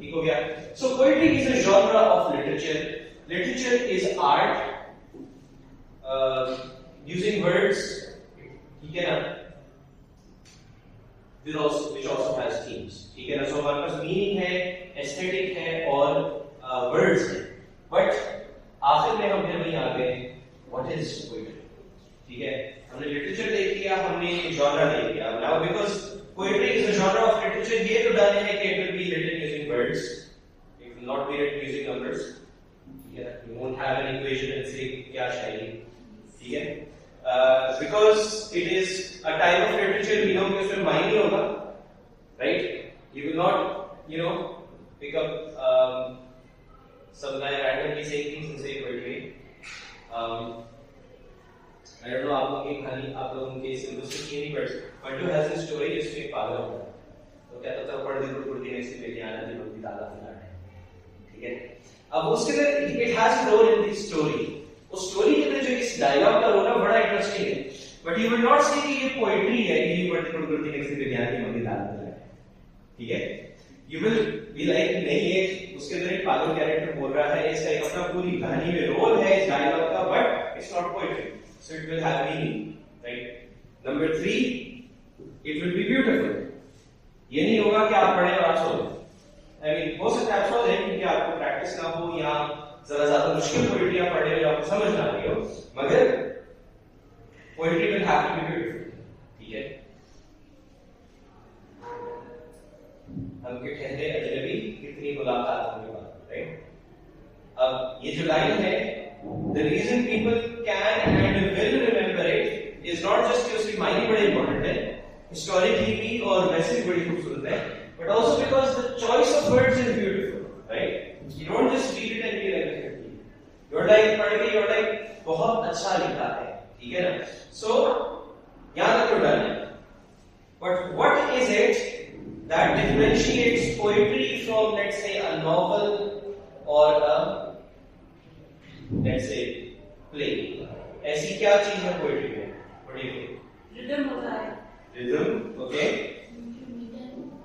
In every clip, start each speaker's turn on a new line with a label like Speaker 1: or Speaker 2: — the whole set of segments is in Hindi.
Speaker 1: ठीक हो गया. So poetry is a genre of literature. Literature is art using words, ठीक है ना, which also has themes, ठीक है ना. So हमारे पास meaning है, aesthetic है और words है. But आखिर में हम फिर वहीं आ गए, what is poetry? ठीक है, हमने literature देख लिया, हमने genre देख लिया. Now because poetry is a genre of literature, ये तो डाले हैं कि it will be written using words, it will not be written using numbers. ठीक है, you won't have an equation and say क्या शायरी, ठीक है. Because it is a type of literature, we know कि उसमें mind नहीं होगा, right? You will not, pick up some guy randomly saying things and say poetry. I don't know आप लोगों के सिलेबस में नहीं पढ़ते. Munhib has a story जिसमें एक पागल होता है, तो कहता था पढ़ दी कुर्ती ने से लेके आना जी बंदी दादा फलाना है, ठीक है. अब उसके अंदर it has a role in the story. उस स्टोरी के अंदर जो इस डायलॉग का रोल है बड़ा इंटरेस्टिंग है, बट यू विल नॉट से कि ये पोएट्री है कि ये पर्टिकुलर कुर्ती ने से लेके आना जी बंदी दादा फलाना है, ठीक है. You will be like नहीं है, उसके अंदर एक पागल कैरेक्टर बोल रहा है, इसका एक अपना पूरी कहानी में रोल है इस डायलॉग का, but it's not poetry. So it will have meaning, right? Number 3, it will be beautiful. ये नहीं होगा कि आप पढ़े और आप सो जाए. I mean, हो सकता है आप सो जाए क्योंकि आपको प्रैक्टिस ना हो या जरा ज्यादा मुश्किल पोएट्री आप पढ़े हो या आपको समझ ना आई हो, मगर poetry will have to be beautiful, ठीक है. हम के ठहरे अजनबी कितनी मुलाकात होने वाली, right? अब ये जो लाइन है, the reason people can and will remember it is not just कि उसकी मायने बड़े important है, historically भी और वैसे भी बड़ी खूबसूरत है, but also because the choice of words is beautiful, right? You don't just read it and be like it. You're like पढ़ के you're like बहुत अच्छा लिखा है, ठीक है ना. So यहाँ तक तो डन है. But what is it that differentiates poetry from, let's say, a novel or a, let's say, play? ऐसी क्या चीज है पोएट्री में? What do you think?
Speaker 2: Rhythm होता है.
Speaker 1: Rhythm, okay.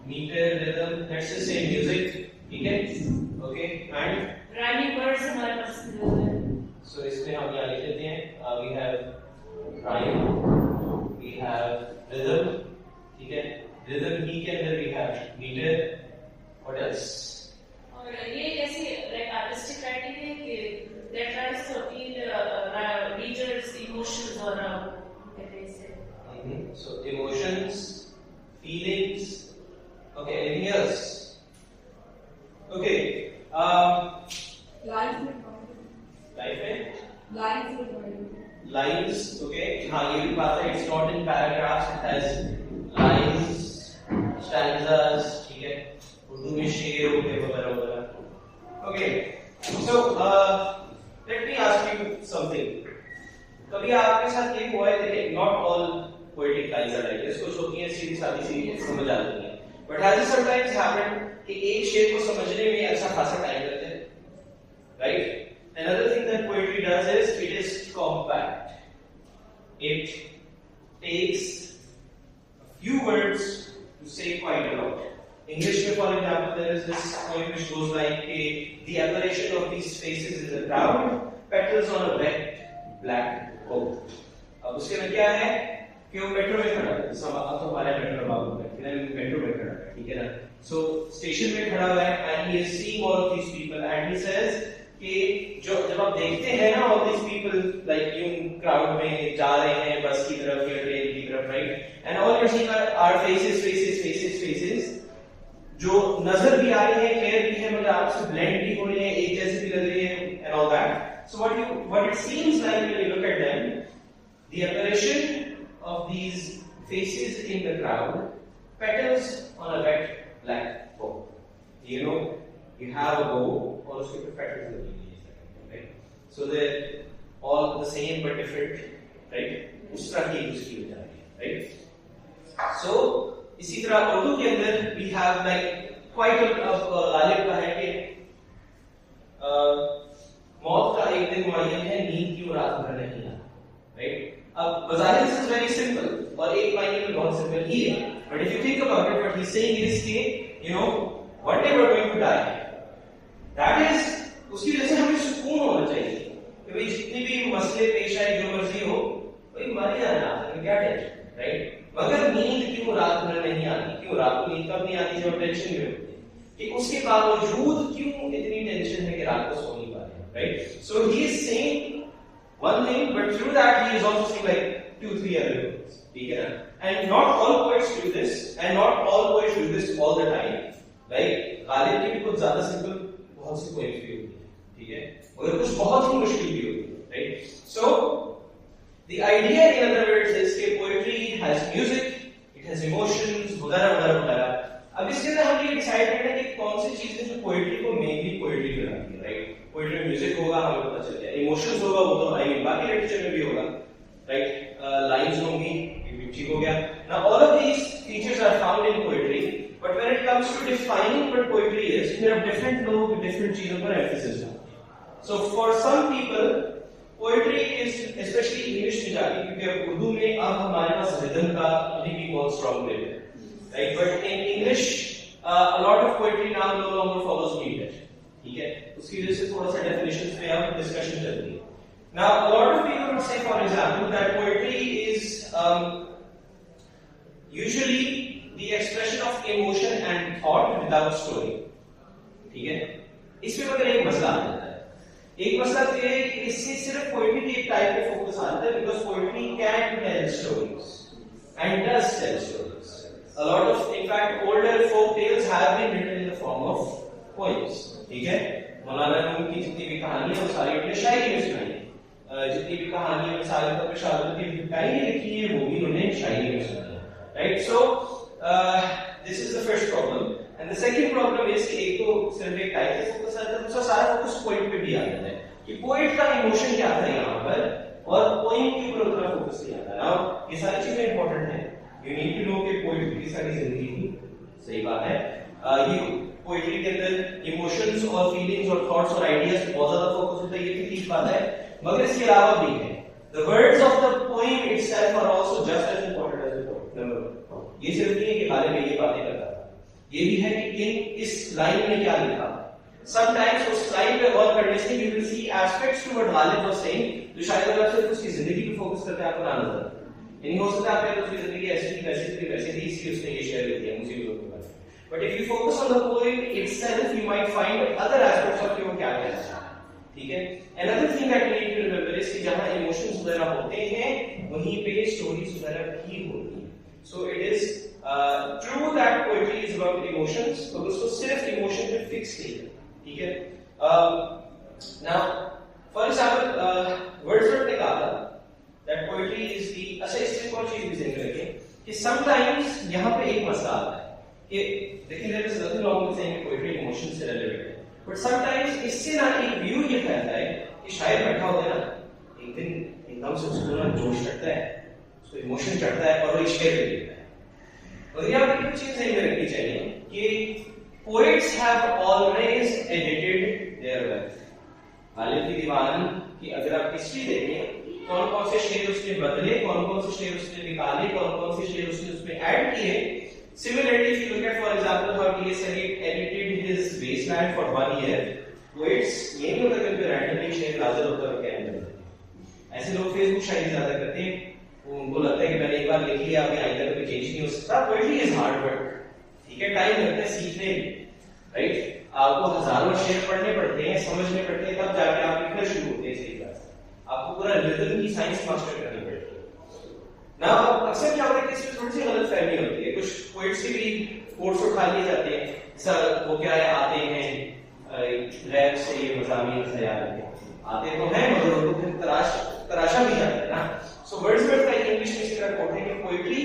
Speaker 1: Meter, rhythm. Let's just say music, ठीक है? Okay, and
Speaker 2: rhyming words हमारे पास है.
Speaker 1: So इसमें हम यहाँ लिख लेते हैं. We have rhyme, we have rhythm, ठीक है? Rhythm ही के अंदर we have meter. What else?
Speaker 2: और ये कैसी like artistic writing है कि that tries to appeal readers' emotions or कहते हैं इसे.
Speaker 1: So emotions, feelings. Okay, anything else? Okay.
Speaker 3: Lines
Speaker 1: Lines, okay. हाँ ये भी बात है. It's not in paragraphs. It has lines, stanzas, ठीक है. उर्दू में शेर होते हैं वगैरह वगैरह. Okay. So let me ask you something. कभी आपके साथ ये हुआ है कि not all poetic lines are like this. कुछ होती हैं सीधी सादी सी समझ आ जाती हैं. But has it sometimes happened कि एक शेर को समझने में अच्छा खासा टाइम लगता है, right? Another thing that poetry does is it is compact. It takes a few words to say quite a lot. English में, for example, there is this poem which goes like the apparition of these faces in the crowd, petals on a wet black book. अब उसके में क्या है कि वो मेट्रो में खड़ा है. अब तो हमारे मेट्रो बाबू है, मेट्रो में खड़ा है, ठीक है ना. So स्टेशन में खड़ा हुआ है and he is seeing all of these people and he says कि जब आप देखते हैं ना all these people like यूं crowd में जा रहे हैं बस की तरफ या ट्रेन की तरफ, right? And all you're seeing are faces जो नजर भी आ रही है, क्लियर भी है, मतलब आपसे ब्लेंड भी हो रही है, एक जैसे भी लग रही है and all that. So what it seems like when you look at them, the apparition of these faces in the crowd, petals on a wet black bow. You have a bow और उसके ऊपर petals लगी हुई है, right? So they're all the same but different, right? उस तरह की यूज की जा रही है, right? So इसी तरह उर्दू के अंदर we have like quite a Ghalib का है कि मौत का एक दिन मुअय्यन है, नींद की रात भर नहीं आता, right? अब बज़ाहिर this is very simple और एक मायने में बहुत सिंपल ही है, but if you think about it, what he's saying is कि one day we're going to die. कि उसके बावजूद क्यों इतनी टेंशन है कि रात को सो नहीं पा रहे, right? So he is saying one thing, but through that he is also saying like 2-3 other things, ठीक है ना? And not all poets do this, and not all poets do this all the time, right? Ghalib की भी कुछ ज्यादा सिंपल बहुत सी पोएम्स भी होती है, ठीक है? और कुछ बहुत ही मुश्किल भी होती है, right? So the idea in other words is कि poetry has music, it has emotions, वगैरह वगैरह वगैरह. अब इसके अंदर हम ये डिसाइड करना है कि कौन सी चीजें जो पोएट्री को मेनली पोएट्री बनाती है, राइट? पोएट्री में म्यूजिक होगा, हमें पता चल गया. इमोशंस होगा, वो तो आई मीन बाकी लिटरेचर में भी होगा, राइट? लाइंस होंगी, ये ठीक हो गया. Now all of these features are found in poetry, but when it comes to defining what poetry is, there are different लोग डिफरेंट चीजों पर एम्फेसिस करते हैं. So for some people poetry is specially English में जाके, क्योंकि उर्दू में अब हमारे पास रिदम का भी बहुत स्ट्रांग है, right? But in English, a lot of poetry now no longer follows meter. ठीक है? उसकी वजह से थोड़ा सा definitions पे अब discussion चल रही है. Now, a lot of people would say, for example, that poetry is usually the expression of emotion and thought without story. ठीक है? इसमें मगर एक मसला आ जाता है. एक मसला तो ये है कि इससे सिर्फ पोएट्री की एक टाइप पे फोकस आता है, because poetry can tell stories and does tell stories. A lot of, in fact, older folk tales have been written in the form of poems. ठीक है? मौलाना रूम की जितनी भी कहानियां वो सारी उन्होंने शायरी में सुनाई है. जितनी भी कहानियां सारी तब शादी की डायरी लिखी है वो भी उन्होंने शायरी में सुनाई है. Right? So this is the first problem. And the second problem is कि एक तो सिर्फ एक टाइप पे फोकस आता है, दूसरा सारा फोकस पोएट पे भी आ जाता है कि पोएट का इमोशन क्या था यहाँ पर और पोएम के ऊपर उतना फोकस नहीं आता. नाउ ये सारी चीजें इंपॉर्टेंट हैं. You need to know कि पोएट्री की सारी जिंदगी थी, सही बात है. ये पोएट्री के अंदर इमोशंस और फीलिंग्स और थॉट्स और आइडियाज पे बहुत ज्यादा फोकस होता है, ये भी ठीक बात है. मगर इसके अलावा भी है, the words of the poem itself are also just as important as the poem. Number 1, ये सिर्फ नहीं है कि खाली में ये बातें करता था, ये भी है कि इस लाइन में क्या लिखा. Sometimes उस लाइन पे गौर करने से you will see aspects to what Ghalib was saying, जो शायद अगर सिर्फ उसकी जिंदगी पे फोकस करते हैं आपको ना नजर आए. नहीं हो सकता आपके उसकी जिंदगी ऐसी थी वैसी थी इसलिए उसने ये शेयर कर दिया मुसीबतों के बारे में. But if you focus on the poem itself you might find other aspects of वो क्या कहना चाहता है. ठीक है? Another thing that we need to remember is कि जहां इमोशंस वगैरह होते हैं वहीं पे स्टोरीज वगैरह भी होती हैं. So it is true that poetry is about emotions, तो उसको सिर्फ इमोशन पे फिक्स नहीं है. ठीक है? नाउ फॉर एग्जांपल वर्ड्सवर्थ ने कहा था that poetry is the, अच्छा इससे और चीज भी ध्यान रखें कि sometimes यहाँ पे एक मसला आता है कि देखिए there is nothing wrong with saying poetry emotion से related है, but sometimes इससे ना एक व्यू ये फैलता है कि शायद बैठा होता है ना एक दिन एकदम से उसको ना जोश चढ़ता है, उसको इमोशन चढ़ता है और वो शेयर कर देता है. और यहाँ पे कुछ चीज ध्यान रखनी चाहिए कि poets have always edited their work. Ghalib की दीवान की अगर आप हिस्ट्री देखें कौन कौन से शेर उसने बदले, कौन कौन से शेर उसने निकाले, कौन कौन से शेर उसने उसमें ऐड किए. Similarly, if you look at, for example, how T.S. Eliot edited his Wasteland for 1 year, poets ये नहीं होता कि उनके रैंडमली शेर नाज़िल होता है क्या नहीं. ऐसे लोग फेसबुक शायरी ज्यादा करते हैं, उनको लगता है कि मैंने एक बार लिख लिया अभी आइंदा कभी चेंज नहीं हो सकता. Poetry is hard work. ठीक है? टाइम लगता है सीखने में, राइट? आपको हजारों शेर पढ़ने पड़ते हैं, समझने पड़ते हैं, तब जाके आप लिखना शुरू होते हैं. सही बात, आपको पूरा रिदम की साइंस मास्टर करनी पड़ती है. ना अक्सर क्या होता है कि इसमें थोड़ी सी गलतफहमी होती है. कुछ पोएट्स के भी कोट्स उठा लिए जाते हैं, सर वो क्या है आते हैं रैप से ये मज़ामीन ख्याल आते तो हैं मगर उनको फिर तराशा भी जाता है ना. सो वर्ड्सवर्थ का इंग्लिश में इस तरह कोट है कि पोएट्री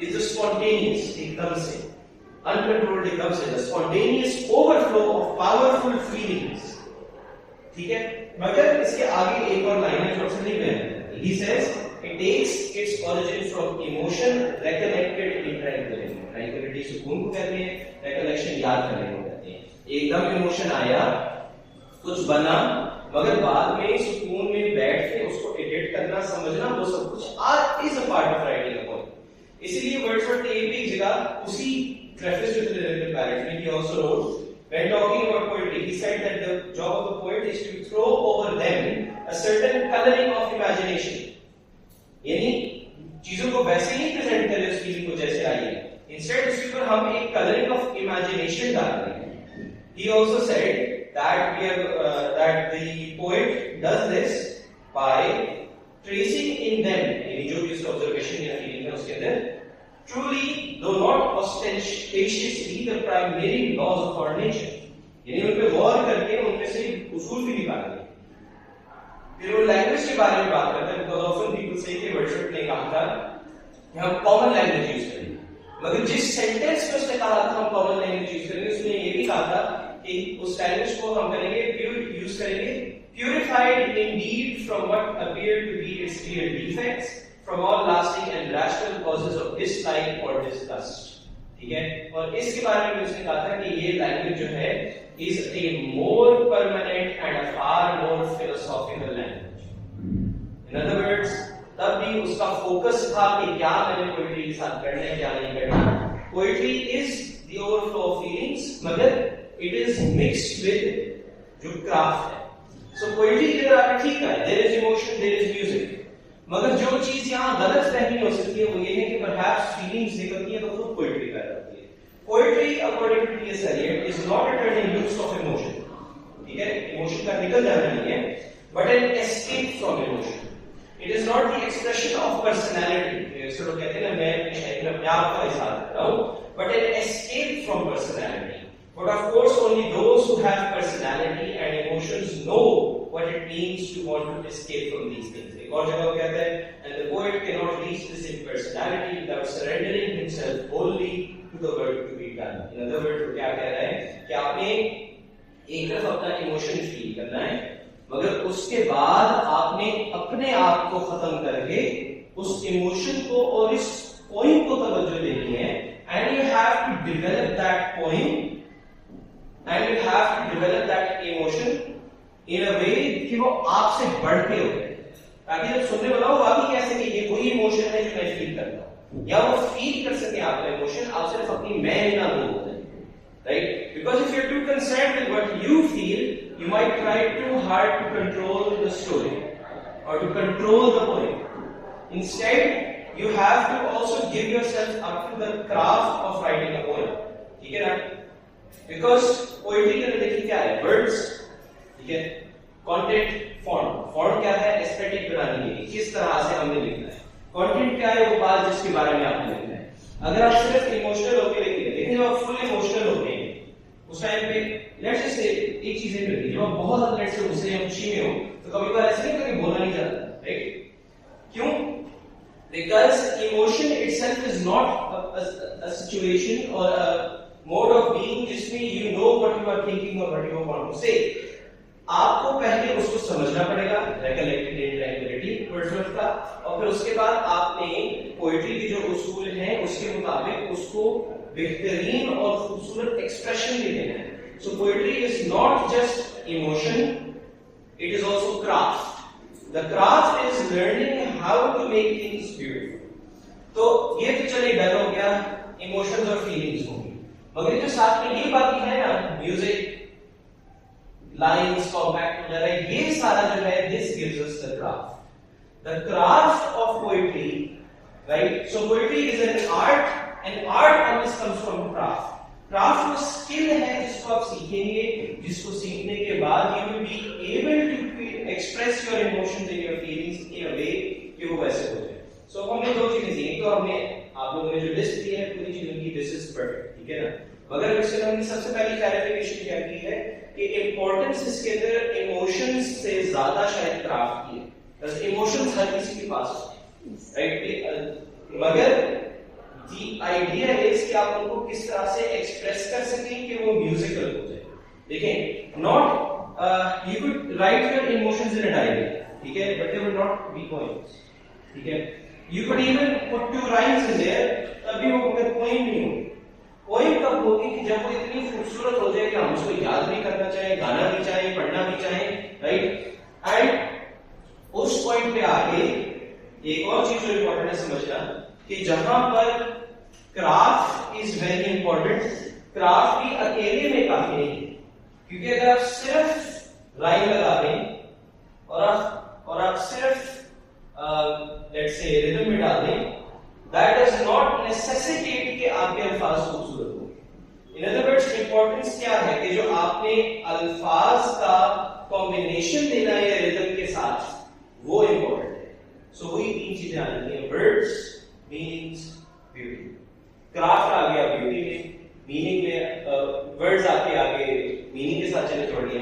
Speaker 1: इज द स्पॉन्टेनियस, एकदम से अनकंट्रोल्ड, एकदम से the spontaneous overflow of powerful feelings. ठीक है? मगर इसके आगे एक और लाइन है जो अक्सर नहीं बयान करती. He says it takes its origin from emotion recollected in tranquility. Tranquility सुकून को कहते हैं, recollection याद करने को कहते हैं. एकदम इमोशन आया, कुछ बना, मगर बाद में सुकून में बैठ के उसको एडिट करना, समझना, वो सब कुछ is a part of writing a poem. इसीलिए वर्ड्सवर्थ ने एक जगह उसी preface to the lyrical ballad में he also wrote, when talking about poetry, he said that the job of the poet is to throw over them a certain coloring of imagination. यानी चीजों को वैसे ही प्रेजेंट करें उस फीलिंग को जैसे आई है, इंस्टेड उसके ऊपर हम एक कलरिंग ऑफ इमेजिनेशन डाल रहे हैं. He also said that that the poet does this by tracing in them, in जो भी उसका observation या feeling है उसके अंदर, truly though not ostentatiously the primary laws of our nature, यानी उन पे गौर करके उनमें से उसूल भी निकालेंगे। फिर वो लैंग्वेज के बारे में बात करते हैं, because often people say कि वर्डसवर्थ ने कहा था कि हम कॉमन लैंग्वेज यूज करेंगे, मगर जिस सेंटेंस में उसने कहा था हम कॉमन लैंग्वेज यूज करेंगे, उसने ये भी कहा था कि उस लैंग्वेज को हम करेंगे यूज करेंगे purified indeed from what appear to be its clear defects, from all lasting and rational causes of dislike or disgust. ठीक है, और इसके बारे में उसने कहा था कि ये लैंग्वेज जो है is a more permanent and a far more philosophical language. In other words, तब भी उसका फोकस था कि क्या मैंने पोएट्री के साथ करना है क्या नहीं करना। Poetry is the overflow of feelings, मगर it is mixed with जो क्राफ्ट है। So पोएट्री की अगर आपने ठीक है, there is emotion, there is music, मगर जो चीज यहाँ गलत फहमी हो सकती है वो ये है कि perhaps feelings निकलती है तो खुद पोएट्री पैदा होती है। Poetry, according to T.S. Eliot, is not a turning loose of emotion. ठीक है, emotion का निकल जाना नहीं है, but an escape from emotion. It is not the expression of personality. सो लोग कहते हैं ना मैं अपनी शायरी में अपने आप का इजहार कर रहा हूँ, but an escape from personality. But of course, only those who have personality and emotions know what it means to want to escape from these things. एक और जगह वो कहते हैं, and the poet cannot reach this impersonality without surrendering himself wholly to the work to be done. In other words, वो क्या कह रहा है कि आपने एक तरफ अपना इमोशन फील करना है, मगर उसके बाद आपने अपने आप को खत्म करके उस इमोशन को और इस पोइम को तवज्जो देनी है, and you have to develop that poem and you have to develop that emotion in a way कि वो आपसे बढ़ के हो जाए, ताकि जब सुनने वाला हो वाकई कह सके ये वही इमोशन है जो मैं फील करता हूँ, या वो फील कर सके आपका इमोशन, आप सिर्फ अपनी मैं ना हो जाए, right? Because if you're too concerned with what you feel, you might try too hard to control the story or to control the poem. Instead, you have to also give yourself up to the craft of writing a poem. ठीक है ना? Because poetry के अंदर देखिए क्या है, words, ठीक है, content, form क्या है, aesthetic बनाने के लिए किस तरह से हमने लिखना है, content क्या है वो बात जिसके बारे में आपने लिखना है। अगर आप सिर्फ इमोशनल होकर लिखिए, लेकिन जब आप फुल इमोशनल होते हैं उस टाइम पे लेट्स जस्ट से एक चीज है कि जब आप बहुत ज्यादा लेट्स से गुस्से या खुशी में हो तो कभी बार ऐसा नहीं होता कि बोलना नहीं जाता, राइट? क्यों? Because emotion itself is not a situation or a mode of being जिसमें you know what you are thinking or what you want to say. आपको पहले उसको समझना पड़ेगा, recollected intranquility वर्ड्सवर्थ का, और फिर उसके बाद आपने पोएट्री के जो उसूल हैं उसके मुताबिक उसको बेहतरीन और खूबसूरत एक्सप्रेशन भी देना है। So poetry is not just emotion, it is also craft. The craft is learning how to make things beautiful. तो ये तो चले डर हो गया, इमोशंस और फीलिंग्स होंगी, मगर जो साथ में ये बात है ना, म्यूजिक, लाइन्स, कॉम्पैक्ट वगैरह, ये सारा जो है, this gives us the craft. The craft of poetry, right? So poetry is an art, and art always comes from craft. Craft वो स्किल है जिसको आप सीखेंगे, जिसको सीखने के बाद you will be able to express your emotions and your feelings in a way कि वो वैसे हो जाए। So हमने दो चीजें सीखी, तो हमने आप लोगों ने जो लिस्ट दी है पूरी चीजों की, this is perfect, ठीक है ना? मगर इससे हमने सबसे पहली क्लैरिफिकेशन क्या की है कि इम्पोर्टेंस इसके अंदर इमोशंस से ज्यादा शायद क्राफ्ट की है, बस इमोशंस हर किसी के पास है, राइट? मगर the idea is कि आप उनको किस तरह से एक्सप्रेस कर सकें कि वो म्यूजिकल हो जाए। देखें, not you could write your emotions in a diary, ठीक है, but they will not be poems, ठीक है? You could even put 2 rhymes in there, तभी वो मगर poem नहीं होगी। poem कब होगी कि जब वो इतनी खूबसूरत हो जाए कि हम उसको याद भी करना चाहें, गाना भी चाहें, पढ़ना भी चाहें, राइट? एंड उस पॉइंट पे आके एक और चीज जो इम्पोर्टेंट है समझना कि जहां पर craft is very important, craft भी अकेले में काफी नहीं है, क्योंकि अगर आप सिर्फ राइम लगा दें और आप सिर्फ लेट्स से रिदम में डाल दें, दैट डज नॉट नेसेसिटेट कि आपके अल्फाज खूबसूरत हो। इन अदर वर्ड्स इंपॉर्टेंस क्या है कि जो आपने अल्फाज का कॉम्बिनेशन देना है रिदम के साथ, वो इंपॉर्टेंट है। सो वही तीन चीजें आ जाती हैं, वर्ड्स, मीनिंग्स, ब्यूटी। क्राफ्ट आ गया ब्यूटी में, मीनिंग में वर्ड्स आपके आगे मीनिंग के साथ चले छोड़ दिए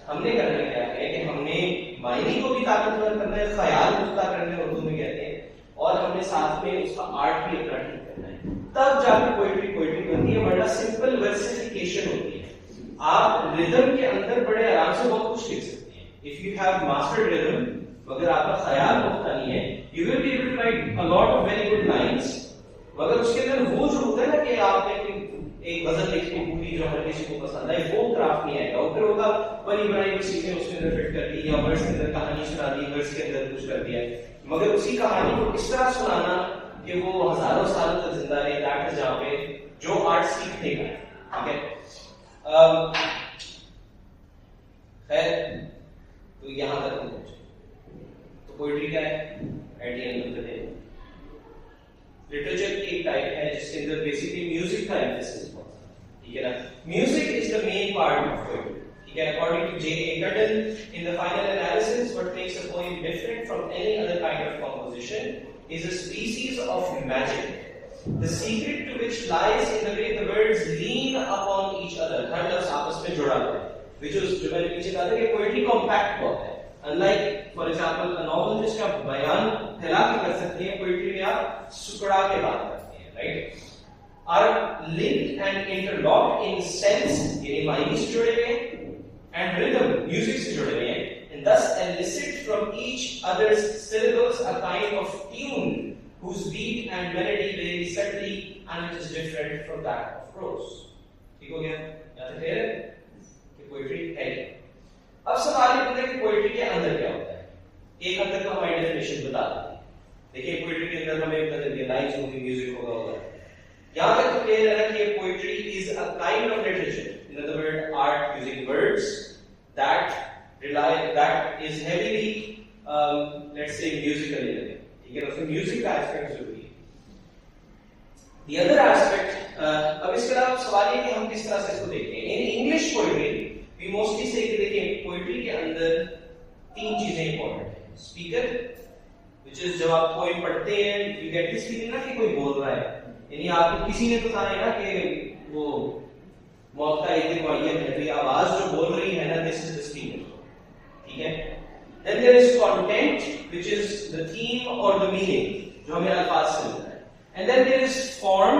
Speaker 1: हमने करना क्या है कि हमने मायने को भी ताकतवर करना है, ख्याल मुफ्ता करना है, उर्दू में कहते हैं, और हमने साथ में उसका आर्ट भी अपना ठीक करना है, तब जाके पोएट्री बनती है। वरना सिंपल वर्सिफिकेशन होती है। आप रिदम के अंदर बड़े आराम से बहुत कुछ लिख सकते हैं। If you have mastered rhythm, मगर आपका ख्याल मुफ्ता नहीं है, you will be able to write a lot of very good lines, मगर उसके अंदर वो जो होता है ना कि आपने एक गजल लिखी पूरी जो हर किसी को पसंद है, वो क्राफ्ट नहीं आएगा। और फिर होगा बनी बनाई कुछ चीजें उसके अंदर फिट कर दी, या वर्ड्स के अंदर कहानी सुना दी, वर्ड्स के अंदर कुछ कर दिया, मगर उसी कहानी को इस तरह सुनाना कि वो हजारों सालों तक जिंदा रहे, दैट इज जहां पे जो आर्ट सीखने का है। ठीक है, खैर तो यहां तक हम पहुंचे। तो पोएट्री क्या है? At the end of the day literature की एक टाइप है जिसके अंदर बेसिकली म्यूजिक का एम्फेसिस होता है। ठीक है ना, music is the main part of poetry. ठीक है, according to J.A. Cuttle, in the final analysis, what makes a poem different from any other kind of composition is a species of magic, the secret to which lies in the way the words lean upon each other. हर लफ्ज आपस में जुड़ा हुआ है, which is जो मैंने पीछे कहा था कि पोएट्री कॉम्पैक्ट बहुत है। Unlike, for example, a novel जिसका बयान फैला के कर सकते हैं, पोएट्री में आप सुकड़ा के बात करते हैं, right? Are linked and interlocked in sense, यानी मायने से जुड़े हुए हैं, and rhythm, music से जुड़े हुए हैं, and thus elicit from each other's syllables a kind of tune whose beat and melody vary subtly and which is different from that of prose. ठीक हो गया? यहाँ तक क्लियर है कि पोएट्री है। अब सवाल ये बनता है कि पोएट्री के अंदर क्या होता है। एक हद तक हमारी डेफिनेशन बता देते हैं। देखिए पोएट्री के अंदर हमें पता चल गया लाइन्स होंगी, म्यूजिक होगा। यहाँ तक तो क्लियर है कि poetry is a kind of literature, in other words, art using words that is heavily let's say musical in a way. ठीक है, उसमें म्यूजिक का एस्पेक्ट जरूरी है। The other aspect, अब इसके अलावा सवाल ये कि हम किस तरह से इसको देखते हैं। In English poetry we mostly say कि देखिए पोएट्री के अंदर तीन चीजें इंपॉर्टेंट हैं। स्पीकर, which is जब आप पोएम पढ़ते हैं you get this feeling ना कि कोई बोल रहा है, यानी आपको किसी ने तो कहा है ना कि वो मौत का एक दिन मुअय्यन है, तो ये आवाज जो बोल रही है ना, दिस इज द स्पीकर। ठीक है, then there is content which is the theme or the meaning जो हमें अल्फाज से मिलता है, and then there is form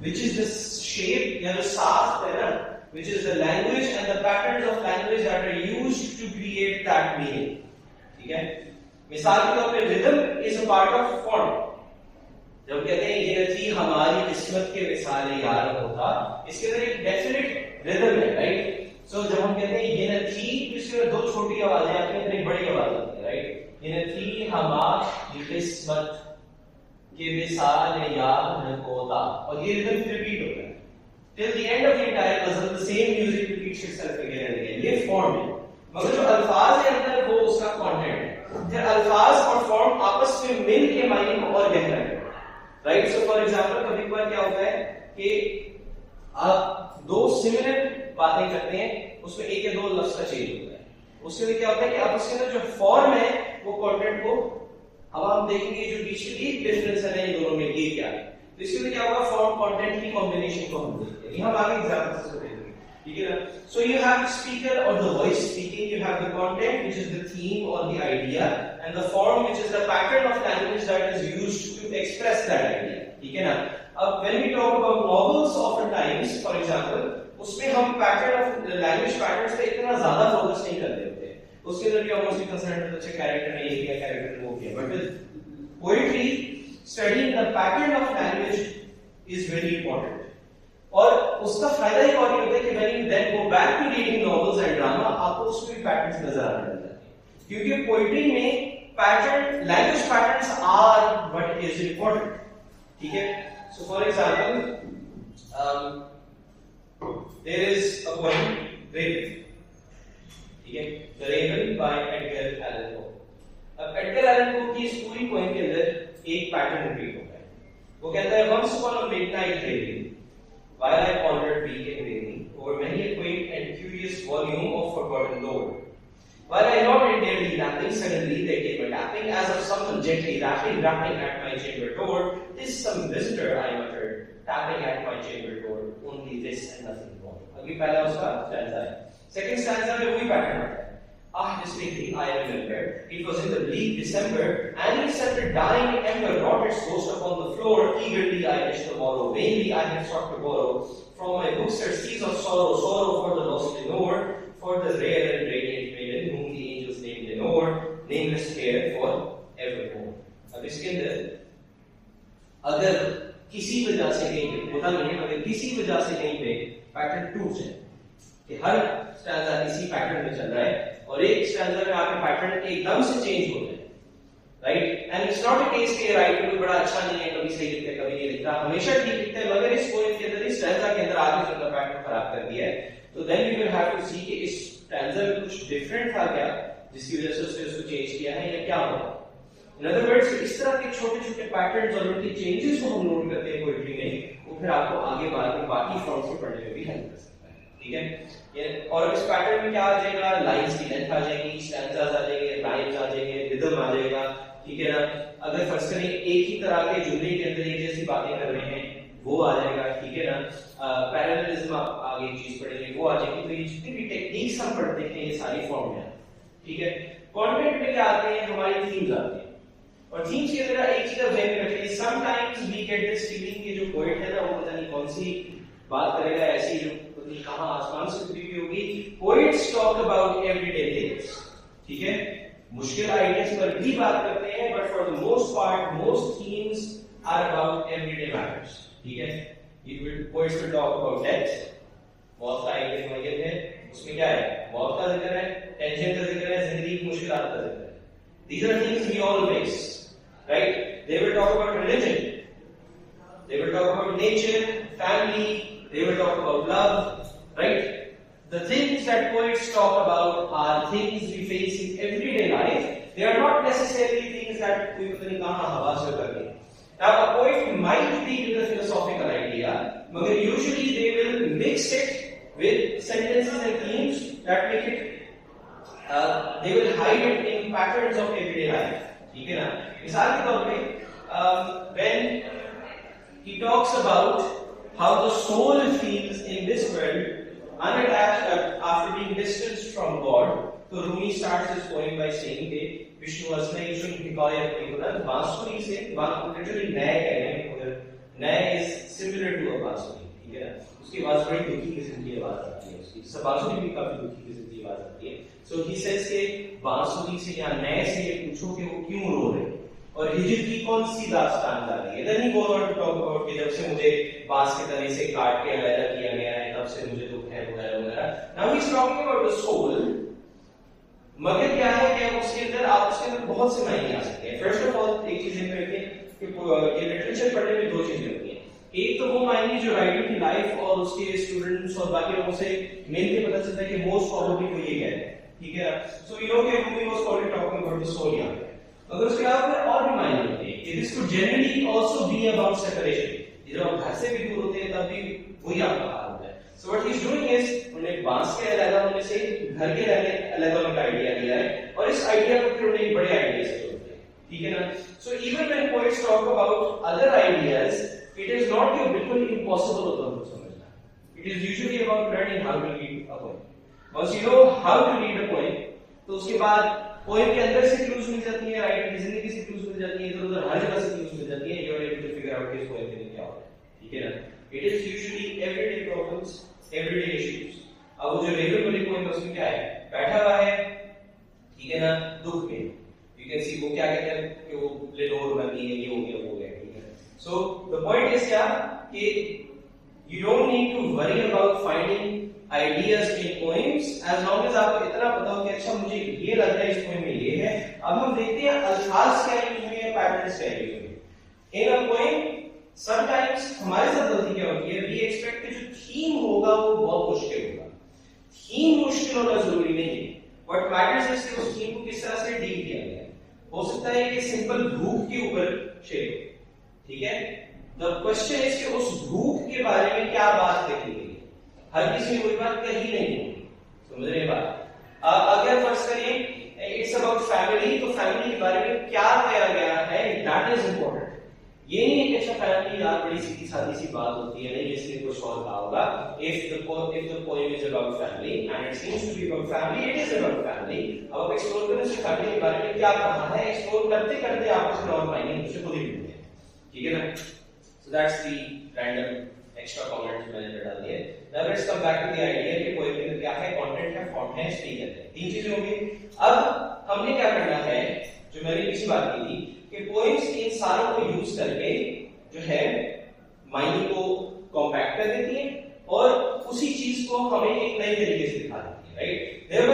Speaker 1: which is the shape या जो साख्त है ना, which is the language and the patterns of language that are used to create that meaning। ठीक है, मिसाल के तौर पे rhythm is a part of form। जब कहते हैं ये थी हमारी किस्मत के विसाले यार होता, इसके अंदर एक डेफिनेट रिदम है, राइट? सो जब हम कहते हैं ये न थी, तो इसके अंदर दो छोटी आवाजें आती हैं, एक बड़ी आवाज आती है, राइट? ये न थी हमारी किस्मत के विसाले यार होता, और ये रिदम रिपीट होता है till the end of the entire puzzle, the same music repeats itself again and again। ये फॉर्म है, मगर जो अल्फाज है अंदर वो उसका कंटेंट है। फिर अल्फाज और फॉर्म आपस में मिल के मायने को और गहरा है, राइट? सो फॉर एग्जांपल कभी कभार क्या होता है कि आप दो सिमिलर बातें करते हैं, उसमें एक या दो लफ्ज का चेंज होता है, उसके लिए क्या होता है कि आप उसके अंदर जो फॉर्म है वो कंटेंट को, अब आप देखेंगे जो बीच में एक डिफरेंस है इन दोनों में, ये क्या है, तो इसके लिए क्या होगा, फॉर्म कंटेंट की कॉम्बिनेशन को हम देखते हैं। हम आगे एग्जांपल्स से देखेंगे, ठीक है ना? So you have the speaker और the voice speaking, you have the content which is the theme और the idea, and the form which is the pattern of language that is used to express that idea। ठीक है ना? अब when we talk about novels oftentimes for example, उसमें हम pattern of language patterns पे इतना ज्यादा फोकस नहीं करते होते, उसके अंदर भी मोस्टली कंसर्न है अच्छा कैरेक्टर ने ये किया, कैरेक्टर ने वो किया, but with poetry studying the pattern of language is very important। और उसका फायदा एक और ये होता है कि when you then go back to reading novels and drama, आपको उसमें भी पैटर्न्स नजर आने लगते हैं, क्योंकि पोएट्री में pattern, language patterns are what is important. ठीक है, so for example there is a poem raven, ठीक है, the raven by Edgar Allan Poe. अब एडगर एलन पो की इस पूरी पोएम के अंदर एक पैटर्न रिपीट होता है, वो कहता है once upon a midnight raven, while I pondered weak and weary over many a quaint and curious volume of forgotten lore. While I nodded nearly napping, suddenly there came a tapping as of someone gently rapping at my chamber door. "'Tis some visitor," I muttered, tapping at my chamber door. "Only this and nothing more." अभी पहला उसका stanza है. Second stanza में वही pattern आता है. Distinctly I remember, it was in the bleak December, and it sent a dying ember wrought its ghost upon the floor. Eagerly I wished to borrow, vainly I had sought to borrow from my books her seas of sorrow, sorrow for the lost Lenore, for the rare and radiant maiden whom the angels named Lenore, nameless fair for evermore. अब इसके अंदर अगर किसी वजह से कहीं पे होता नहीं है, मगर किसी वजह से कहीं पे पैटर्न टूट जाए कि हर स्टैंजा इसी पैटर्न में चल रहा है और एक स्टैंजा में आपके पैटर्न एकदम से चेंज हो जाए, right? And it's not a case कि राइटर कोई बड़ा अच्छा नहीं है, कभी सही लिखता है कभी नहीं लिखता, हमेशा ठीक लिखता है, मगर इस पोएम के अंदर इस स्टैंजा के अंदर आगे चलकर पैटर्न खराब कर दिया है. तो then we will have to see कि इस स्टैंजा में कुछ डिफरेंट था क्या जिसकी वजह से उसने उसको चेंज किया है या क्या हुआ. इन अदर वर्ड्स, इस तरह के छोटे-छोटे पैटर्न्स और उनके चेंजेस को हम नोट करते हैं पोएट्री में, वो फिर आपको आगे बाद में बाकी फॉर्म्स को पढ़ने में भी हेल्प कर सकता है. ठीक है? और इस पैटर्न में क्या आ जाएगा? लाइंस की लेंथ आ जाएगी, स्टैंजास आ जाएंगे, राइम्स आ जाएंगे, रिदम आ जाएगा. ठीक है ना? अगर फर्स्ट करें एक ही तरह के जुमले के अंदर एक जैसी बातें कर रहे हैं वो आ जाएगा. ठीक है ना? पैरेललिज्म आगे एक चीज पढ़ेंगे वो आ जाएगी. तो ये जितनी भी टेक्निक्स हम पढ़ते हैं ये सारी फॉर्म में. ठीक है? कंटेंट में क्या आते हैं? हमारी थीम्स आती हैं. और थीम्स के अंदर एक चीज आप ध्यान में रखिए, sometimes we get this feeling कि जो पोएट है ना वो पता नहीं कौन सी बात करेगा, ऐसी जो पता नहीं कहां आसमान से उतरी हुई होगी. Poets talk about everyday things. ठीक है? मुश्किल आइडियाज पर भी बात करते हैं, but for the most part most themes are about everyday matters. ठीक है? Poets will talk about death. मौत का एक दिन है, उसमें क्या है? मौत का जिक्र है, टेंशन का जिक्र है, जिंदगी की मुश्किलात का जिक्र है. These are things we all face, right? They will talk about religion, they will talk about nature, family, they will talk about love, right? The things that poets talk about are things we face in everyday life. They are not necessarily things that we pata nahi kahan hawa se kar rahe. Now a poet might deal with a philosophical idea, but usually they will mix it with sentences and themes that make it they will hide it in patterns of everyday life. ठीक है ना? मिसाल के तौर पे when he talks about how the soul feels in this world unattached after being distanced from God, तो Rumi starts his poem by saying कि विष्णु असमय ईश्वर हिकायत में तुरंत बांसुरी से literally नए कह रहे हैं, मगर नए is similar to a बांसुरी. ठीक है ना? उसकी आवाज बड़ी दुखी किस्म की आवाज आती है, उसकी सब बांसुरी भी काफी दुखी किस्म की आवाज आती है. So he says कि बांसुरी से या नए से ये पूछो कि वो क्यों रो रहे हैं और हिजर की कौन सी दास्तान डाली है. Then he goes on to talk about कि जब से मुझे बांस के तने से काट के अलग किया गया है तब से मुझे दुख है वगैरह वगैरह. Now he's talking about the soul. मगर क्या है कि उसके अंदर आप उसके अंदर बहुत से मायने आ सकते हैं. First of all एक चीज में रखें कि लिटरेचर पढ़ने में दो चीजें होती हैं. एक तो वो मायने जो राइटर की लाइफ और उसके स्टूडेंट्स और बाकी लोगों से मेनली पता चलता है कि मोस्ट प्रोबेबली वो ये कह रहे हैं. ठीक है? सो यू नो कि Rumi was already talking about the soul यहाँ पे. अगर उसके अलावा और भी मायने होते हैं कि this could generally also be about separation. जब आप घर से भी दूर होते हैं तब भी वही आपका हाल होता है. So what he is doing is उन्होंने बांस के अलग होने से घर के रहने अलग होने का आइडिया दिया है और इस आइडिया को फिर उन्हें बड़े आइडिया से जोड़ते हैं. ठीक है ना? So even when poets talk about other ideas, it is not कि बिल्कुल इम्पॉसिबल होता है समझना. It is usually about learning how to read a poem. Once you know how to read a poem, तो उसके बाद पोएम के अंदर से क्लूज मिल जाती है, राइटर की जिंदगी से क्लूज मिल जाती है, इधर उधर हर जगह से क्लूज मिल जाती है. You are able to figure out कि इस पोएम में क्या हो रहा है. ठीक है ना? It is usually everyday problems, everyday issues. अब वो जो रेगुलर वाली पोएम है उसमें क्या है? बैठा हुआ है, ठीक है ना, दुख में. You can see वो क्या कहते हैं कि वो लेनोर बनी है, ये हो गया वो गया. ठीक है? So the point is क्या कि you don't need to worry about finding ideas in poems as long as आपको इतना पता हो कि अच्छा मुझे ये लग रहा है इस पोएम में ये है. अब हम देखते हैं अल्फाज क्या यूज हुए हैं, पैटर्न्स क्या यूज हुए हैं. इन अ पोएम समटाइम्स हमारे साथ गलती क्या होती है, वी एक्सपेक्ट कि जो थीम होगा वो बहुत मुश्किल होगा. थीम मुश्किल होना जरूरी नहीं है, बट मैटर्स इज कि उस थीम को किस तरह से डील किया गया है. हो सकता है कि सिंपल भूख के ऊपर शेर हो. ठीक है? द क्वेश्चन इज कि उस भूख के बारे में क्या बात कही गई है? हर किसी ने वही बात कही नहीं होगी, समझ रहे हैं बात? अगर फर्ज करिए इट्स अबाउट फैमिली, तो फैमिली के बारे में क्या कहा गया है, दैट इज इंपॉर्टेंट। ये नहीं है कि अच्छा फैमिली यार बड़ी सीधी सादी सी बात होती है, नहीं इसलिए कुछ और कहा होगा। If the poem is about family and it seems to be about family, it is about family. अब आप एक्सप्लोर करें उस फैमिली के बारे में क्या कहा है, एक्सप्लोर करते करते आप उसमें और मायने उसे खुद ही मिलते हैं, ठीक है ना? So that's the random extra comments मैंने डाल दिए। Now let's come back to the idea कि पोएम में क्या है, कंटेंट है, फॉर्म है, स्पीकर है, तीन चीजें होंगी। अब हमने क्या करना है, जो मैंने पीछे बात की थी कि पोएम्स इन सारों को यूज करके जो है माइंड को कॉम्पैक्ट कर देती है और उसी चीज को हमें एक नए तरीके से दिखा देती है, right? There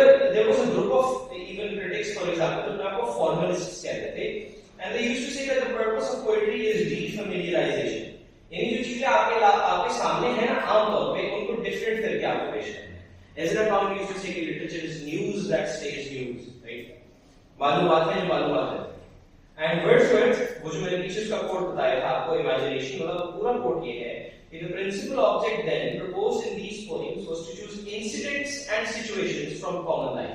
Speaker 1: was a group of even critics for example जो आपको फॉर्मलिस्ट्स कहते थे, and they used to say that the purpose of poetry is defamiliarization. यानी जो चीजें आपके सामने है ना आमतौर पे, उनको डिफरेंट करके आपको पेश करना है। As a town used to say that literature is news that stays news, right? मालूमात है जो मालूमात है। एंड वर्ड्सवर्थ वो जो मैंने पीछे उसका कोट बताया था आपको, इमेजिनेशन वाला पूरा कोट ये है कि the principal object then proposed in these poems was to choose incidents and situations from common life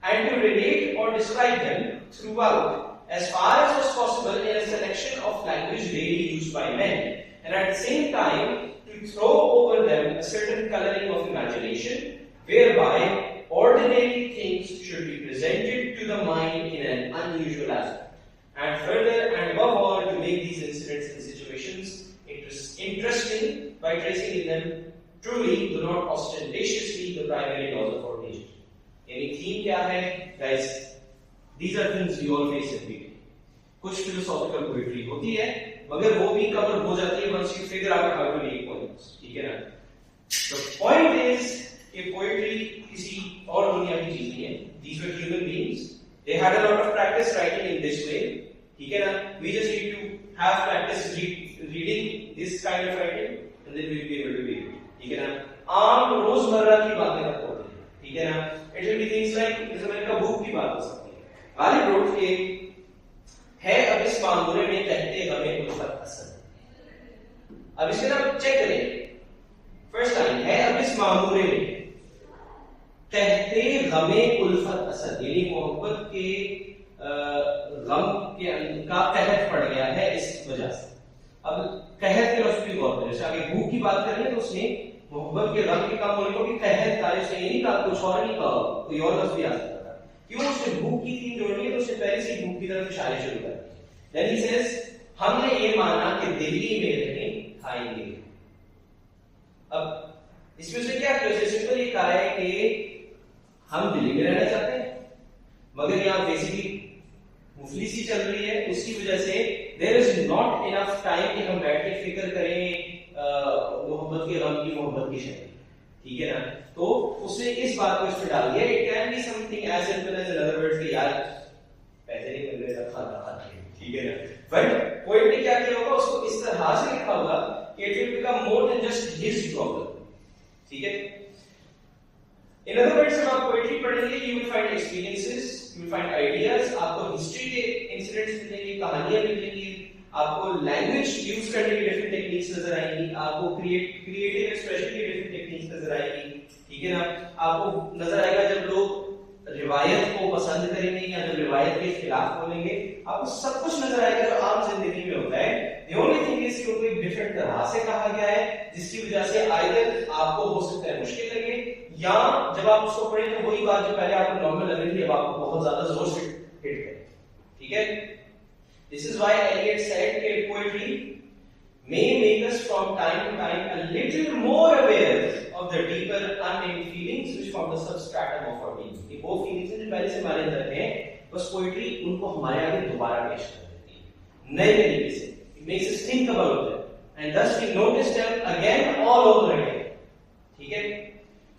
Speaker 1: and to relate or describe them throughout as far as was possible in a selection of language daily used by men, and at the same time to throw over them a certain coloring of imagination whereby ordinary things should be presented to the mind in an unusual aspect, and further and above all to make these incidents and situations interesting by tracing in them truly though not ostentatiously the primary laws of our nature. यानी थीम क्या है guys? These are things we all face every day. कुछ फिलोसॉफिकल पोएट्री होती है मगर वो भी कवर हो जाती है once you figure out how to make points, ठीक है ना? द पॉइंट इज कि पोएट्री किसी और दुनिया की चीज नहीं है। These were human beings, they had a lot of practice writing in this way, ठीक है ना? We just need to have practice reading this kind of writing and then we will be able to read, ठीक है ना? आम रोजमर्रा की बातें करते हैं, ठीक है ना? It will be things like जैसे मैंने कहा भूख की बात हो सकती है। गालिब रोड के है अब इस मामूरे में कहते हमें उल्फत असद। अब इसके ना चेक करें, फर्स्ट लाइन है अब इस मामूरे में कहते हमें उल्फत असद, यानी मोहब्बत के गम के का कहत पड़ गया है इस वजह से। अब कहत के लफ्ज की गौर करें, जैसे आगे भूख की बात करें तो उसने मोहब्बत के गम के कम होने को भी कहत का, इसने ये नहीं कहा, कुछ और नहीं कहा, कोई और लफ्ज भी आ सकता था। क्यों? उसने भूख की थीम जोड़नी है तो उसने पहले से ही भूख की तरफ इशारे शुरू कर दिए। देन ही सेज हमने ये माना कि दिल्ली में रहने खाएंगे। अब इसमें से क्या किया? सिंपल ये कहा है कि हम दिल्ली में रहना चाहते हैं मगर यहाँ बेसिकली मुफलिसी चल रही है, उसकी वजह से there is not enough time कि हम बैठ के फिक्र करें मोहब्बत के गम की, मोहब्बत की शक्ल, ठीक है ना? तो उसने इस बात को इसमें डाल दिया। It can be something as simple as another words कि यार पैसे नहीं मिल रहे सब खाना खाते हैं, ठीक है ना? बट पोएट ने क्या किया होगा, उसको इस तरह से लिखा होगा कि it will become more than just his problem, ठीक है? इन अदर वर्ड्स जब आप पोएट्री पढ़ेंगे you will find experiences, you will find ideas, आपको हिस्ट्री के इंसिडेंट्स मिलेंगे, कहानियां मिलेंगी, आपको लैंग्वेज यूज करने की डिफरेंट टेक्निक्स नजर आएंगी, आपको क्रिएटिव एक्सप्रेशन की डिफरेंट टेक्निक्स नजर आएंगी, ठीक है ना? आपको नजर आएगा जब लोग रिवायत को पसंद करेंगे या जब रिवायत के खिलाफ बोलेंगे, आपको सब कुछ नजर आएगा जो आम जिंदगी में होता है। द ओनली थिंग इज कि उनको एक डिफरेंट तरह से कहा गया है जिसकी वजह से आइदर आपको हो सकता है मुश्किल लगे या जब आप उसको पढ़ें तो वही बात जो पहले आपको नॉर्मल लग रही थी अब आपको बहुत ज्यादा जोर से हिट करे, ठीक है? This is why Eliot said that poetry may make us from time to time a little more aware of the deeper unnamed feelings which form the substratum of our being. ये वो feelings हैं जो पहले से हमारे अंदर हैं, बस poetry उनको हमारे आगे दोबारा पेश कर देती है नए तरीके से। It makes us think about them and thus we notice them again all over again, ठीक है?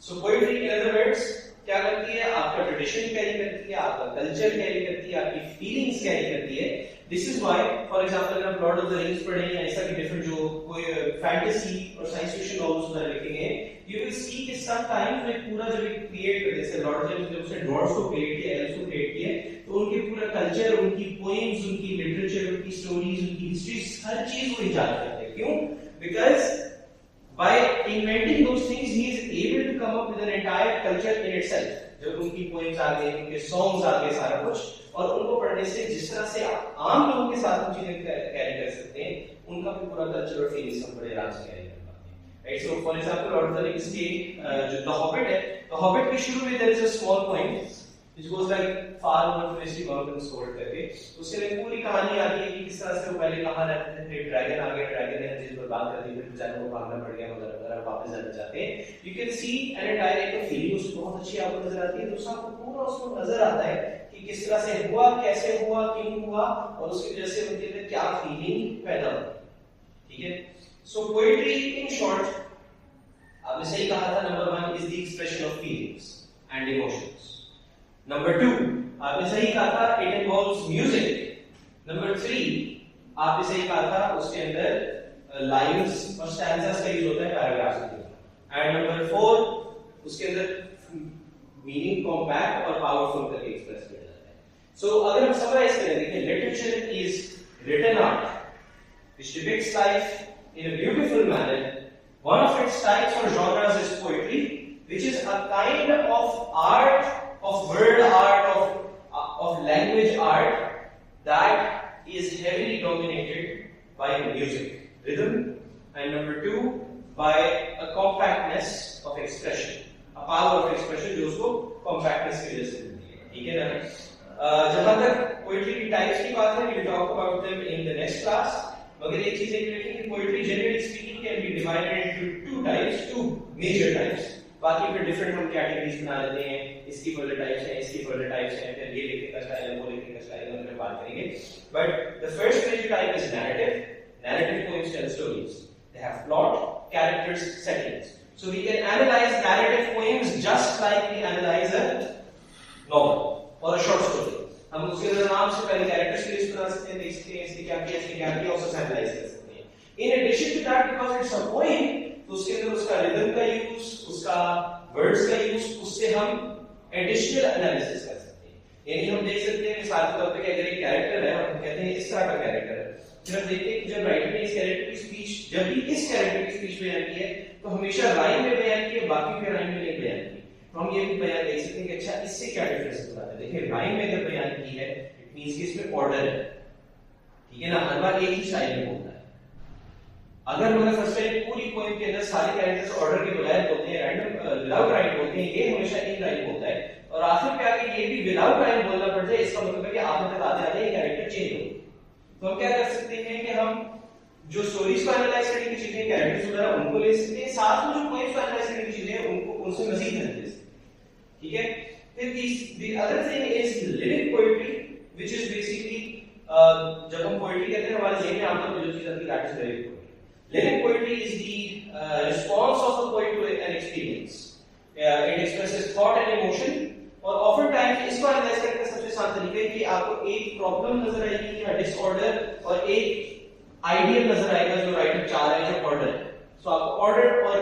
Speaker 1: So poetry in other words क्या करती है? आपका ट्रेडिशन कैरी करती है, आपका कल्चर कैरी करती है, आपकी फीलिंग्स कैरी करती है। This is why for example अगर आप लॉर्ड ऑफ द रिंग्स पढ़ें या ऐसा भी डिफरेंट जो कोई फैंटेसी और साइंस फिक्शन नॉवेल्स वगैरह लिखेंगे, यू विल सी कि sometimes like पूरा जब एक create करते हैं, लॉर्ड जब उसने ड्रॉर्स को create किया, एल्स को create किया, तो उनके पूरा culture, उनकी poems, उनकी literature, उनकी stories, उनकी histories, हर चीज वो इजाद करते हैं. क्यों? Because by inventing those things, he is able to come up with an entire culture in itself. जब उनकी poems आ गए, उनके songs आ गए, सारा कुछ, और उनको पढ़ने से जिस तरह से आम लोगों के साथ कुछ चीजें कैरी कर सकते हैं, उनका भी पूरा कल्चर और फीलिंग्स हम बड़े आराम से कैरी कर पाते हैं. Right? So, for example, Lord of the rings की जो द हॉबिट है, द हॉबिट के शुरू में there is a small point which goes like far over to misty mountains cold करके, उसके लिए पूरी कहानी आती है कि किस तरह से वो पहले कहाँ रहते थे, ड्रैगन आ गया, ड्रैगन ने चीज बर्बाद कर दी, फिर बेचारे को भागना पड़ गया, वगैरह वापस जाना चाहते हैं. You can see an entire एक फीलिंग उसको बहुत अच्छी आपको नजर आती है. दूसरा आपको पूरा उसको नजर आता है कि किस तरह से हुआ, कैसे हुआ, क्यों हुआ, और उसकी वजह से उनके अंदर क्या फीलिंग पैदा हुई. ठीक है. सो पोएट्री इन शॉर्ट, आपने सही कहा था, number 1 is the expression of feelings and emotions. Number 2 आपने सही कहा था, इट इन्वॉल्व्स म्यूजिक. नंबर 3 आपने सही कहा था, उसके अंदर लाइंस और स्टैंजास का यूज होता है पैराग्राफ्स के लिए. एंड नंबर 4 उसके अंदर मीनिंग कॉम्पैक्ट और पावरफुल करके एक्सप्रेस किया जाता है. सो अगर हम समराइज करें, देखिए, literature is written art which depicts life in a beautiful manner. One of its types or genres is poetry, which is a kind of art, of word art, of language art that is heavily dominated by music, rhythm, and number 2 by a compactness of expression, a power of expression जो उसको compactness की वजह से मिलती है. ठीक है ना? जहाँ तक poetry की types की बात है, we'll talk about them in the next class. मगर एक चीज एक कि poetry generally speaking can be divided into two major types. बाकी फिर डिफरेंट हम कैटेगरीज बना लेते हैं, इसकी फर्दर टाइप्स हैं, इसकी फर्दर टाइप्स हैं, फिर ये लिखने का स्टाइल है, वो लिखने का स्टाइल है, हम बात करेंगे. But the first major type is narrative. Narrative poems tell stories. They have plot, characters, settings. So we can analyze narrative poems just like we analyze a novel और अ शॉर्ट स्टोरी. हम उसके अंदर नाम से पहले कैरेक्टर्स की लिस्ट बना सकते हैं, देख सकते हैं इसने क्या किया, इसने क्या किया, उसको एनालाइज कर सकते हैं. In addition to that, because it's a poem, तो उसके अंदर उसका रिदम का यूज, उसका वर्ड्स का यूज, उससे हम एडिशनल एनालिसिस कर सकते हैं. यानी हम देख सकते हैं मिसाल के तौर पे कि अगर एक कैरेक्टर है और हम कहते हैं इस तरह का कैरेक्टर है, फिर हम देखते हैं कि जब राइटर ने इस कैरेक्टर की स्पीच, जब भी इस कैरेक्टर की स्पीच बयान की है, तो हमेशा राइम में बयान की है, बाकी के राइम में नहीं बयान की. तो हम ये भी बयान देख सकते हैं कि अच्छा इससे क्या डिफरेंस होता है. देखिए, राइम में जब बयान की है, इट मींस कि इसमें ऑर्डर है. ठीक है ना? हर बार एक ही स्टाइल में बोलता है. अगर मतलब फर्स्ट टाइम पूरी पोएम के अंदर सारे कैरेक्टर्स ऑर्डर के बगैर बोलते हैं, रैंडम विदाउट राइम बोलते हैं, ये हमेशा इन राइम बोलता है, और आखिर पे आके ये भी विदाउट राइम बोलना पड़ जाए, इसका मतलब है कि आखिर तक आते आते ये कैरेक्टर चेंज हो. तो हम क्या कर सकते हैं कि हम जो स्टोरीज को एनालाइज करने की चीजें, कैरेक्टर्स वगैरह उनको ले सकते हैं, साथ में जो पोएम्स को एनालाइज करने की चीजें उनको उनसे मजीद हेल्प ले सकते हैं. ठीक है. फिर the other thing is lyric poetry, which is basically जब हम poetry कहते हैं, हमारे ज़हन में आमतौर पर जो चीज आती है, that is lyric poetry. Lyric poetry is the response of a poet to an experience. It expresses thought and emotion. और often times इसको एनालाइज करने का सबसे आसान तरीका है कि आपको एक प्रॉब्लम नजर आएगी या डिसऑर्डर, और एक आइडियल नजर आएगा जो राइटर चाह रहा है, जो ऑर्डर है. सो आपको ऑर्डर और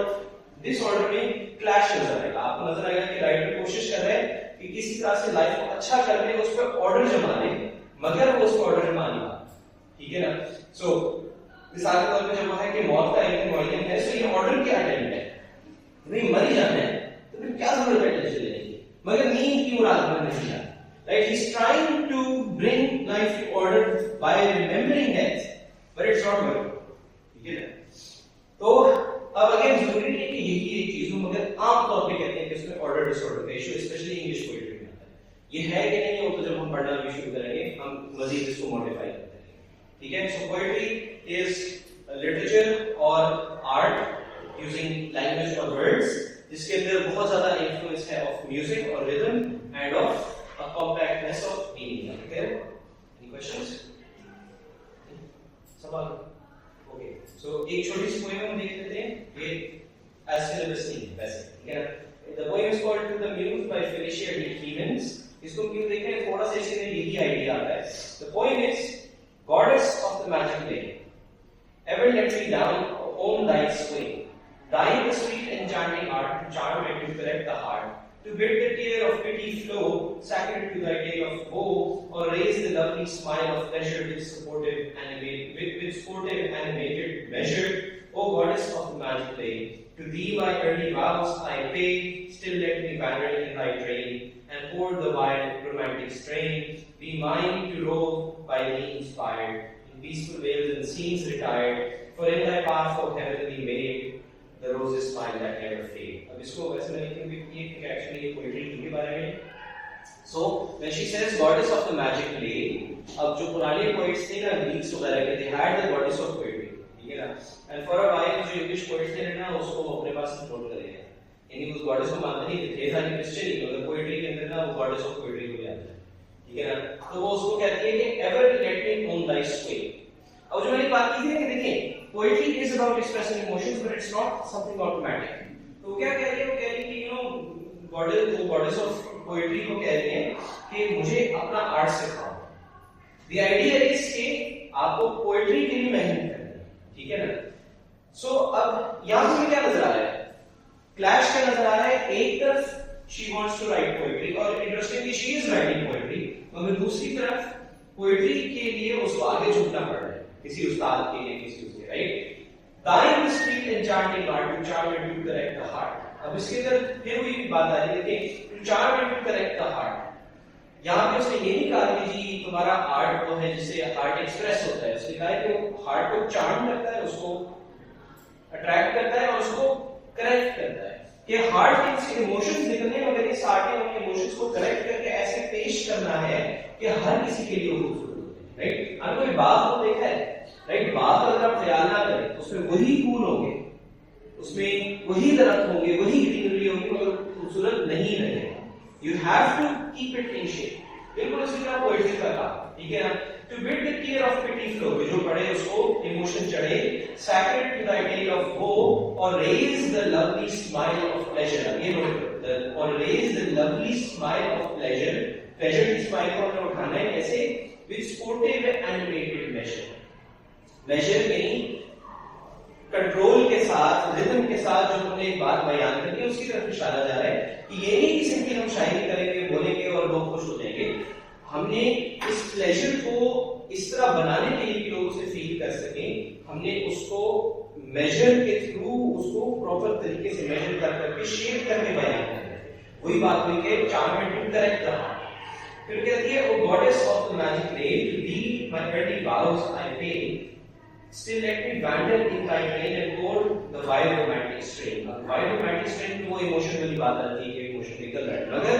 Speaker 1: डिसऑर्डर में क्लैश नजर आएगा. आपको नजर आएगा कि राइटर कोशिश कर रहा है कि किसी तरह से लाइफ को अच्छा करने, उस पर ऑर्डर जमा दे, मगर वो उसको ऑर्डर जमा नहीं पाता. ठीक है ना? सो मिसाल के तौर पे जब है कि मौत का एक मुअय्यन है, सो ये ऑर्डर की अटेम्प्ट है. नहीं मर ही जाना है, तो फिर क्या जरूरत है टेंशन लेने की, मगर नींद की मुराद में नहीं है. Right? He is trying to bring life to order by remembering death, but it's not working. ठीक है ना? तो अब अगेन जरूरी नहीं कि यही एक चीज हो, मगर आमतौर पे कहते हैं कि इसमें ऑर्डर डिसऑर्डर का इशू स्पेशली इंग्लिश पोएट्री में आता है. ये है कि नहीं, वो तो जब हम पढ़ना भी शुरू करेंगे हम मजीद इसको मॉडिफाई करते हैं. ठीक है. सो पोएट्री इज लिटरेचर और आर्ट यूजिंग लैंग्वेज और वर्ड्स, जिसके अंदर बहुत ज्यादा इन्फ्लुएंस है ऑफ म्यूजिक और rhythm end of a compactness of meaning. ठीक है. Any questions? सवाल? ओके. सो एक छोटी सी पोएम हम देख लेते हैं. ये एज सिलेबस नहीं है वैसे. ठीक है. The poem is called to the muse by Felicia D. Hemans. इसको क्यों देख रहे हैं? थोड़ा सा इसके अंदर यही आइडिया आता है. The poem is goddess of the magic day, ever let me down on thy sway, dying the sweet enchanting art to charm and to correct the heart, to bid the tear of pity flow, sacred to thy tale of woe, or raise the lovely smile of pleasure with sportive animated measure. O goddess of the magic play, to thee my early vows I pay, still let me wander in thy train, and pour the wild romantic strain, be mine to rove by thee inspired, in peaceful vales and scenes retired, for in thy path of heavenly made, the roses smile that never fade. अब इसको वैसे मैंने क्यों भी actually ये poetry के बारे में. So when she says goddess of the magic play, अब जो पुराने poets थे ना Greeks वगैरह के, they had the goddess of poetry, ठीक है ना. And for a while जो English poets थे ना उसको अपने पास control कर लिया. यानी उस goddess को मानते नहीं थे सारी Christian ही, मगर poetry के अंदर ना वो goddess of poetry को ले आते हैं, ठीक है ना. तो वो उसको कहती है कि ever let me own thy sway. अब जो मैंने बात की थी कि देखिए poetry is about expressing emotions but it's not something automatic. तो क्या कह रही है, वो कह रही है कि goddess of poetry को कह रही है कि मुझे अपना आर्ट सिखाओ. The idea is कि आपको poetry के लिए मेहनत करनी है, ठीक है ना. So अब यहाँ पे क्या नजर आ रहा है, क्लैश क्या नजर आ रहा है. एक तरफ she wants to write poetry और interestingly she is writing poetry, मगर दूसरी तरफ poetry के लिए उसको आगे झुकना पड़ रहा है किसी उस्ताद के लिए, किसी उसके, right. Dying the sweet enchanting art to charm and to correct the heart. अब इसके अंदर फिर वही बात आ रही है कि to charm and to correct the heart. यहाँ पे उसने ये नहीं कहा कि जी तुम्हारा आर्ट वो है जिससे हार्ट एक्सप्रेस होता है. उसने कहा कि वो हार्ट को चार्म करता है, उसको अट्रैक्ट करता है और उसको करेक्ट करता है. कि हार्ट के से इमोशंस निकलने मगर इस आर्ट ने उन इमोशंस को करेक्ट करके ऐसे पेश करना है कि हर किसी के लिए खूबसूरत हो, राइट. आपने कोई बाग को देखा है, राइट. बाग अगर आप ख्याल ना करें उसमें वही फूल होंगे, उसमें वही दरख्त होंगे, वही ग्रीनरी होगी, मगर खूबसूरत नहीं रहेगा. You have to keep it in shape. बिल्कुल इसी तरह पोएट्री का काम, ठीक है ना. To bid the tear of pity flow, जो पढ़े उसको इमोशन चढ़े, sacred to the tale of woe, और raise the lovely smile of pleasure. ये नोट करो, और raise the lovely smile of pleasure. Pleasure की स्माइल को हमें उठाना है कैसे, with sportive animated measure. Measure यानी कंट्रोल के साथ, रिदम के साथ जो तुमने एक बात बयान करनी है उसकी तरफ इशारा जा रहा है कि ये नहीं कि सिंपली हम शायरी करेंगे, बोलेंगे और लोग खुश हो जाएंगे. हमने इस प्लेजर को इस तरह बनाने के लिए कि लोग उसे फील कर सकें, हमने उसको मेजर के थ्रू उसको प्रॉपर तरीके से मेजर करके शेप करके बयान करना है. वही बात हुई कि charm and to correct the heart. फिर कहती है, O goddess of the magic play, to be my early vows I pay, still let me wander in thy train and pour the wild romantic strain. अब wild romantic strain में वो इमोशन वाली बात आती है कि इमोशन निकल रहा है, मगर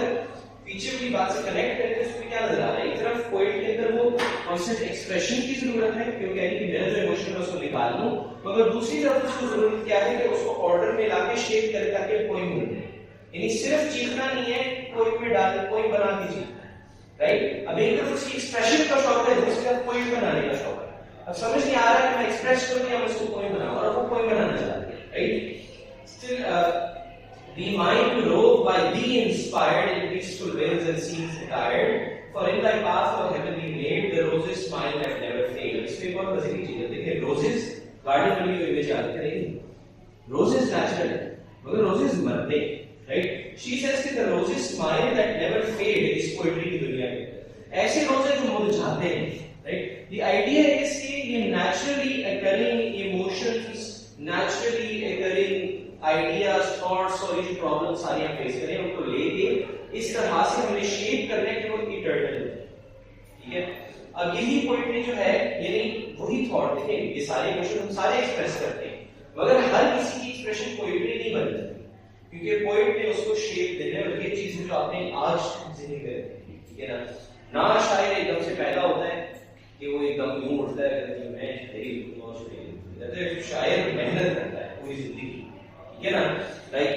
Speaker 1: पीछे वाली बात से कनेक्ट करके उसमें क्या नजर आ रहा है. एक तरफ पोएट के अंदर वो कॉन्स्टेंट एक्सप्रेशन की जरूरत है क्योंकि यानी कि मेरा जो इमोशन है उसको निकाल लूं, मगर दूसरी तरफ उसको जरूरत क्या है कि उसको ऑर्डर में लाके शेप कर करके पोएम बन जाए. यानी सिर्फ चीखना नहीं है, पोएम में डाल पोएम बना के चीखना है, राइट. अब एक तरफ उसकी एक्सप्रेशन का शौक है, दूसरी तरफ पोएम बनाने का शौक है. अब समझ नहीं आ रहा है कि मैं एक्सप्रेस करूं या मैं उसको पोएम बनाऊं, और वो पोएम बनाना चाहती है, right. Still be mine to rove by thee inspired in peaceful vales and scenes retired, for in thy path of heavenly made the roses smile that never fade. इसमें बहुत मजे की चीज है. देखिए रोजेस गार्डन वाली जो इमेज याद करेंगे, रोजेस नेचुरल है मगर रोजेस मरते, राइट. शी सेज कि the roses smile that never fade इस पोएट्री की दुनिया में ऐसे रोज हैं जो मुरझाते नहीं, राइट. The idea is कि ये naturally occurring emotions, naturally occurring ideas, thoughts और ये प्रॉब्लम सारी हम फेस करें, उनको लेके इस तरह से हमें शेप करने के वो इटर्नल है, ठीक है. अब यही पोएट्री जो है यानी वही थॉट देखें, ये सारे इमोशन हम सारे एक्सप्रेस करते हैं, मगर हर किसी की एक्सप्रेशन पोएट्री नहीं बन जाती क्योंकि पोएट ने उसको शेप देना है. और ये चीज जो आपने आज जिंदगी में, ठीक है ना शायर एकदम से पैदा होता है कि वो एकदम यूं उठता है कि मैं शायर मेहनत करता है पूरी जिंदगी, ठीक है ना. Like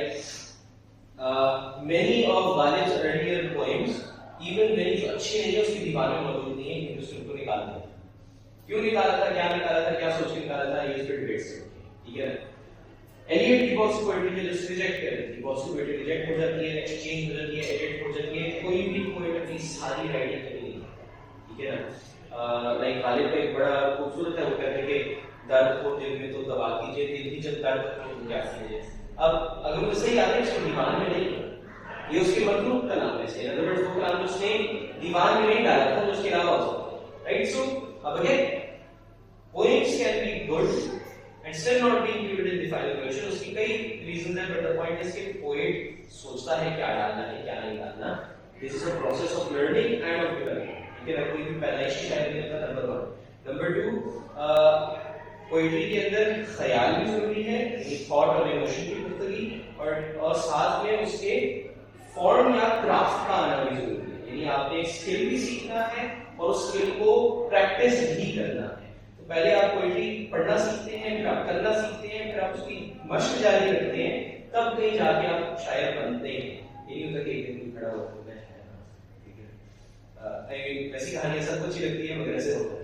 Speaker 1: many of Ghalib's earlier poems, even many जो अच्छे नहीं है उसकी दीवार में मौजूद नहीं है क्योंकि उसने उनको निकाल दिया. क्यों निकाला था, क्या निकाला था, क्या सोच के निकाला था, ये इस पे डिबेट से, ठीक है. एलियट की बहुत सी पोएट्री है जो रिजेक्ट कर देती है, बहुत सी पोएट्री रिजेक्ट हो जाती है, एक्सचेंज हो जाती है, एडिट हो जाती है. कोई भी पोएट अपनी सारी राइटिंग कभी नहीं, ठीक है ना. लाइक गालिब का एक बड़ा खूबसूरत है, वो कहते हैं कि दर्द हो दिल में तो दबा कीजिए, दिल की जब दर्द हो तो क्या कीजिए। अब अगर मुझे सही याद है इसको दीवान में नहीं, ये उसके मखलूक का नाम है, इन अदर वर्ड्स वो कलाम उसने दीवान में नहीं डाला था, तो उसके अलावा हो सकता है, राइट। सो अब again poems can be good and still not be included in the final version. उसकी कई reasons हैं, but the point is कि poet सोचता है क्या डालना है क्या नहीं डालना। This is a process of learning and of development. ठीक है, कोई भी पैदाइशी शायरी नहीं होता, नंबर 1। नंबर 2, पोइट्री के अंदर ख्याल भी जरूरी है, थॉट और इमोशन की पुख्तगी, और साथ में उसके फॉर्म या क्राफ्ट का आना भी जरूरी है। यानी आपने एक स्किल भी सीखना है और उस स्किल को प्रैक्टिस भी करना है। तो पहले आप पोइट्री पढ़ना सीखते हैं, फिर आप करना सीखते हैं, फिर आप उसकी मश्क जारी रखते हैं, तब कहीं जाके आप शायर बनते हैं। ये नहीं होता कि एक दिन खड़ा होकर मैं शायर, ठीक है। वैसी कहानियां सब कुछ ही लगती है, मगर ऐसे होता है।